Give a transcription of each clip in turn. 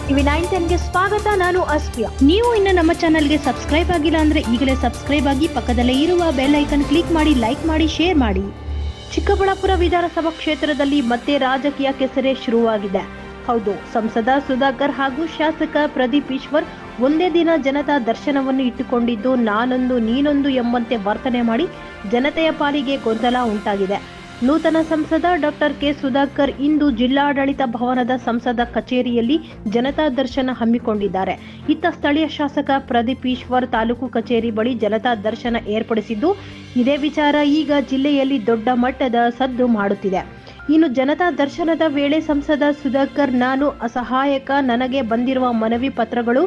TV 910ಗೆ ಸ್ವಾಗತ. ನಾನು ಅಸ್ಫಿಯಾ. ನೀವು ಇನ್ನು ನಮ್ಮ ಚಾನೆಲ್ಗೆ ಸಬ್ಸ್ಕ್ರೈಬ್ ಆಗಿಲ್ಲ ಅಂದ್ರೆ ಈಗಲೇ ಸಬ್ಸ್ಕ್ರೈಬ್ ಆಗಿ ಪಕ್ಕದಲ್ಲೇ ಇರುವ ಬೆಲ್ ಐಕನ್ ಕ್ಲಿಕ್ ಮಾಡಿ, ಲೈಕ್ ಮಾಡಿ, ಶೇರ್ ಮಾಡಿ. ಚಿಕ್ಕಬಳ್ಳಾಪುರ ವಿಧಾನಸಭಾ ಕ್ಷೇತ್ರದಲ್ಲಿ ಮತ್ತೆ ರಾಜಕೀಯ ಕೆಸರೆ ಶುರುವಾಗಿದೆ. ಹೌದು, ಸಂಸದ ಸುಧಾಕರ್ ಹಾಗೂ ಶಾಸಕ ಪ್ರದೀಪ್ ಈಶ್ವರ್ ಒಂದೇ ದಿನ ಜನತಾ ದರ್ಶನವನ್ನು ಇಟ್ಟುಕೊಂಡಿದ್ದು ನಾನೊಂದು ನೀನೊಂದು ಎಂಬಂತೆ ವರ್ತನೆ ಮಾಡಿ ಜನತೆಯ ಪಾಲಿಗೆ ಗೊಂದಲ ಉಂಟಾಗಿದೆ. ನೂತನ ಸಂಸದ ಡಾಕ್ಟರ್ ಕೆ ಸುಧಾಕರ್ ಇಂದು ಜಿಲ್ಲಾಡಳಿತ ಭವನದ ಸಂಸದ ಕಚೇರಿಯಲ್ಲಿ ಜನತಾ ದರ್ಶನ ಹಮ್ಮಿಕೊಂಡಿದ್ದಾರೆ. ಇತ್ತ ಸ್ಥಳೀಯ ಶಾಸಕ ಪ್ರದೀಪ್ ಈಶ್ವರ್ ತಾಲೂಕು ಕಚೇರಿ ಬಳಿ ಜನತಾ ದರ್ಶನ ಏರ್ಪಡಿಸಿದ್ದು, ಇದೇ ವಿಚಾರ ಈಗ ಜಿಲ್ಲೆಯಲ್ಲಿ ದೊಡ್ಡ ಮಟ್ಟದ ಸದ್ದು ಮಾಡುತ್ತಿದೆ. ಇನ್ನು ಜನತಾ ದರ್ಶನದ ವೇಳೆ ಸಂಸದ ಸುಧಾಕರ್, ನಾನು ಅಸಹಾಯಕ, ನನಗೆ ಬಂದಿರುವ ಮನವಿ ಪತ್ರಗಳು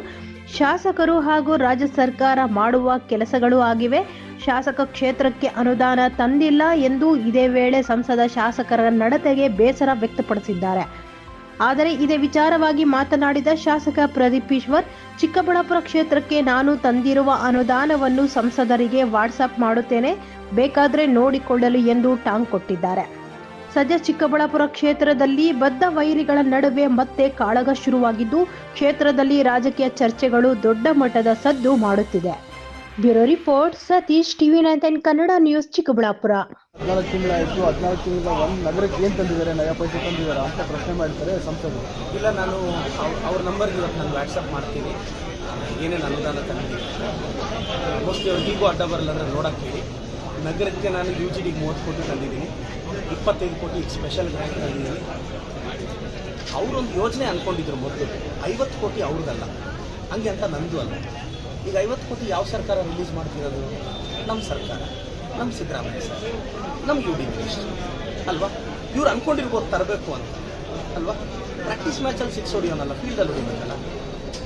ಶಾಸಕರು ಹಾಗೂ ರಾಜ್ಯ ಸರ್ಕಾರ ಮಾಡುವ ಕೆಲಸಗಳು ಆಗಿವೆ. ಶಾಸಕ ಕ್ಷೇತ್ರಕ್ಕೆ ಅನುದಾನ ತಂದಿಲ್ಲ ಎಂದು ಇದೇ ವೇಳೆ ಸಂಸದ ಶಾಸಕರ ನಡತೆಗೆ ಬೇಸರ ವ್ಯಕ್ತಪಡಿಸಿದ್ದಾರೆ. ಆದರೆ ಇದೇ ವಿಚಾರವಾಗಿ ಮಾತನಾಡಿದ ಶಾಸಕ ಪ್ರದೀಪ್ ಈಶ್ವರ್, ಚಿಕ್ಕಬಳ್ಳಾಪುರ ಕ್ಷೇತ್ರಕ್ಕೆ ನಾನು ತಂದಿರುವ ಅನುದಾನವನ್ನು ಸಂಸದರಿಗೆ ವಾಟ್ಸಪ್ ಮಾಡುತ್ತೇನೆ, ಬೇಕಾದರೆ ನೋಡಿಕೊಳ್ಳಲು ಎಂದು ಟಾಂಗ್ ಕೊಟ್ಟಿದ್ದಾರೆ. ಸದ್ಯ ಚಿಕ್ಕಬಳ್ಳಾಪುರ ಕ್ಷೇತ್ರದಲ್ಲಿ ಬದ್ಧ ವೈರಿಗಳ ನಡುವೆ ಮತ್ತೆ ಕಾಳಗ ಶುರುವಾಗಿದ್ದು, ಕ್ಷೇತ್ರದಲ್ಲಿ ರಾಜಕೀಯ ಚರ್ಚೆಗಳು ದೊಡ್ಡ ಮಟ್ಟದ ಸದ್ದು ಮಾಡುತ್ತಿದೆ. Bureau report, Satish, TV 9 Kannada news, Chikkaballapur. 14 ತಿಂಗಳಾಯಿತು. 14 ತಿಂಗಳ ಒಂದು ನಗರಕ್ಕೆ ಏನು ತಂದಿದ್ದಾರೆ, ನಯ ಪೈಸೆ ತಂದಿದ್ದಾರೆ ಅಂತ ಪ್ರಶ್ನೆ ಮಾಡ್ತಾರೆ ಸಂಸದರು. ಇಲ್ಲ, ನಾನು ಅವ್ರ ನಂಬರ್ಗೆ ಇವತ್ತು ನಾನು ವಾಟ್ಸಪ್ ಮಾಡ್ತೀನಿ, ಏನೇನು ಅನುದಾನ ತಂದಿದ್ದೀನಿ. ಮೋಸ್ಟ್ಲಿ ಅವ್ರಿಗೆ ಈಗೂ ಅಡ್ಡ ಬರಲ್ಲ ಅಂದರೆ ನೋಡೋಕ್ಕೆ ಹೇಳಿ. ನಗರಕ್ಕೆ ನಾನು UGD 30 ಕೋಟಿ ತಂದಿದ್ದೀನಿ, 25 ಕೋಟಿ ಸ್ಪೆಷಲ್ ಗ್ರ್ಯಾಂಟ್ ತಂದಿದ್ದೀನಿ. ಅವರೊಂದು ಯೋಜನೆ ಅಂದ್ಕೊಂಡಿದ್ರು ಮೊದಲು, 50 ಕೋಟಿ ಅವ್ರದ್ದಲ್ಲ, ಹಂಗೆ ಅಂತ ನಂದು ಅಲ್ಲ. ಈಗ 50 ಕೋಟಿ ಯಾವ ಸರ್ಕಾರ ರಿಲೀಸ್ ಮಾಡ್ತಿರೋದು? ನಮ್ಮ ಸರ್ಕಾರ, ನಮ್ಮ ಸಿದ್ದರಾಮಯ್ಯ ಸರ್, ನಮ್ಮ UD ಮಿನಿಸ್ಟರ್ ಅಲ್ವಾ? ಇವ್ರು ಅಂದ್ಕೊಂಡಿರ್ಬೋದು ತರಬೇಕು ಅಂತ ಅಲ್ವಾ? ಪ್ರಾಕ್ಟೀಸ್ ಮ್ಯಾಚಲ್ಲಿ 6 ಹೊಡಿಯೋನಲ್ಲ, ಫೀಲ್ಡಲ್ಲಿ ಹೊಡಿಬೇಕಲ್ಲ.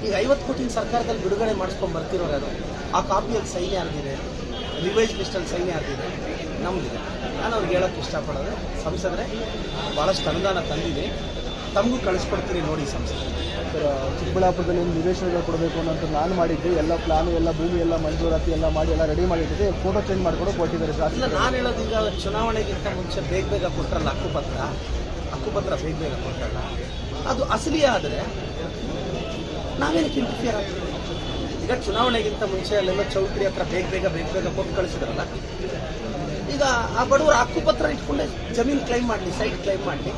ಈಗ 50 ಕೋಟಿ ಸರ್ಕಾರದಲ್ಲಿ ಬಿಡುಗಡೆ ಮಾಡಿಸ್ಕೊಂಡು ಬರ್ತಿರೋರು ಯಾರು? ಆ ಕಾಪಿಯಲ್ಲಿ ಸೈನ್ ಯಾರ್ದಿದೆ? ರಿವೈಸ್ ಲಿಸ್ಟಲ್ಲಿ ಸೈನ್ ಯಾರ್ದಿದೆ? ನಮ್ಮದಿದೆ. ನಾನು ಅವ್ರಿಗೆ ಹೇಳೋಕ್ಕೆ ಇಷ್ಟಪಡೋದು, ಸಂಸದರೆ ಭಾಳಷ್ಟು ಅನುದಾನ ತಂದಿದೆ, ತಮಗೂ ಕಳಿಸ್ಕೊಡ್ತೀನಿ ನೋಡಿ ಸಂಸದ. ಚಿಕ್ಕಬಳ್ಳಾಪುರದಲ್ಲಿ ಒಂದು ನಿವೇಶನಗಳು ಕೊಡಬೇಕು ಅನ್ನೋಂಥ ನಾನು ಮಾಡಿದ್ದೆ. ಎಲ್ಲ ಪ್ಲಾನು, ಎಲ್ಲ ಭೂಮಿ ಎಲ್ಲ ಮಂಜೂರಾತಿ ಎಲ್ಲ ಮಾಡಿ ಎಲ್ಲ ರೆಡಿ ಮಾಡಿಟ್ಟಿದೆ. ಫೋಟೋ ಚೇಂಜ್ ಮಾಡಿಕೊಂಡು ಕೊಟ್ಟಿದ್ದಾರೆ ಶಾಸಕ. ಇಲ್ಲ, ನಾನು ಹೇಳೋದು, ಈಗ ಚುನಾವಣೆಗಿಂತ ಮುಂಚೆ ಬೇಗ ಕೊಟ್ಟರಲ್ಲ ಹಕ್ಕುಪತ್ರ ಬೇಗ ಕೊಟ್ಟರಲ್ಲ, ಅದು ಅಸಲಿ ಆದರೆ ನಾವೇನಕ್ಕೆ ಇಂಟರ್ಫಿಯರ್ ಆಗ್ತೀವಿ? ಈಗ ಚುನಾವಣೆಗಿಂತ ಮುಂಚೆ ಅಲ್ಲೆಲ್ಲ ಚೌಟ್ರಿ ಹತ್ರ ಬೇಗ ಕೊಟ್ಟು ಕಳಿಸಿದ್ರಲ್ಲ. ಈಗ ಆ ಬಡವರು ಹಕ್ಕುಪತ್ರ ಇಟ್ಕೊಂಡೆ ಜಮೀನು ಕ್ಲೈಮ್ ಮಾಡಲಿ, ಸೈಟ್ ಕ್ಲೈಮ್ ಮಾಡಲಿ.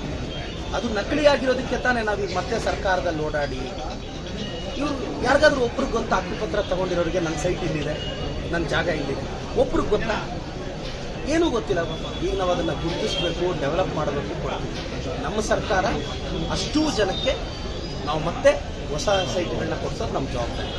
ಅದು ನಕಲಿ ಆಗಿರೋದಕ್ಕೆ ತಾನೇ ನಾವೀಗ ಮತ್ತೆ ಸರ್ಕಾರದಲ್ಲಿ ಓಡಾಡಿ. ಇವರು ಯಾರಿಗಾದ್ರೂ ಒಬ್ರಿಗೆ ಗೊತ್ತಾ? ಹಕ್ಕುಪತ್ರ ತೊಗೊಂಡಿರೋರಿಗೆ ನನ್ನ ಸೈಟ್ ಇಲ್ಲಿದೆ, ನನ್ನ ಜಾಗ ಇಲ್ಲಿದೆ, ಒಬ್ರಿಗೆ ಗೊತ್ತಾ? ಏನೂ ಗೊತ್ತಿಲ್ಲ. ಈಗ ನಾವು ಅದನ್ನು ಗುರುತಿಸಬೇಕು, ಡೆವಲಪ್ ಮಾಡಬೇಕು ಕೂಡ. ನಮ್ಮ ಸರ್ಕಾರ ಅಷ್ಟೂ ಜನಕ್ಕೆ ನಾವು ಮತ್ತೆ ಹೊಸ ಸೈಟ್ಗಳನ್ನ ಕೊಡಿಸೋದು ನಮ್ಮ ಜವಾಬ್ದಾರಿ.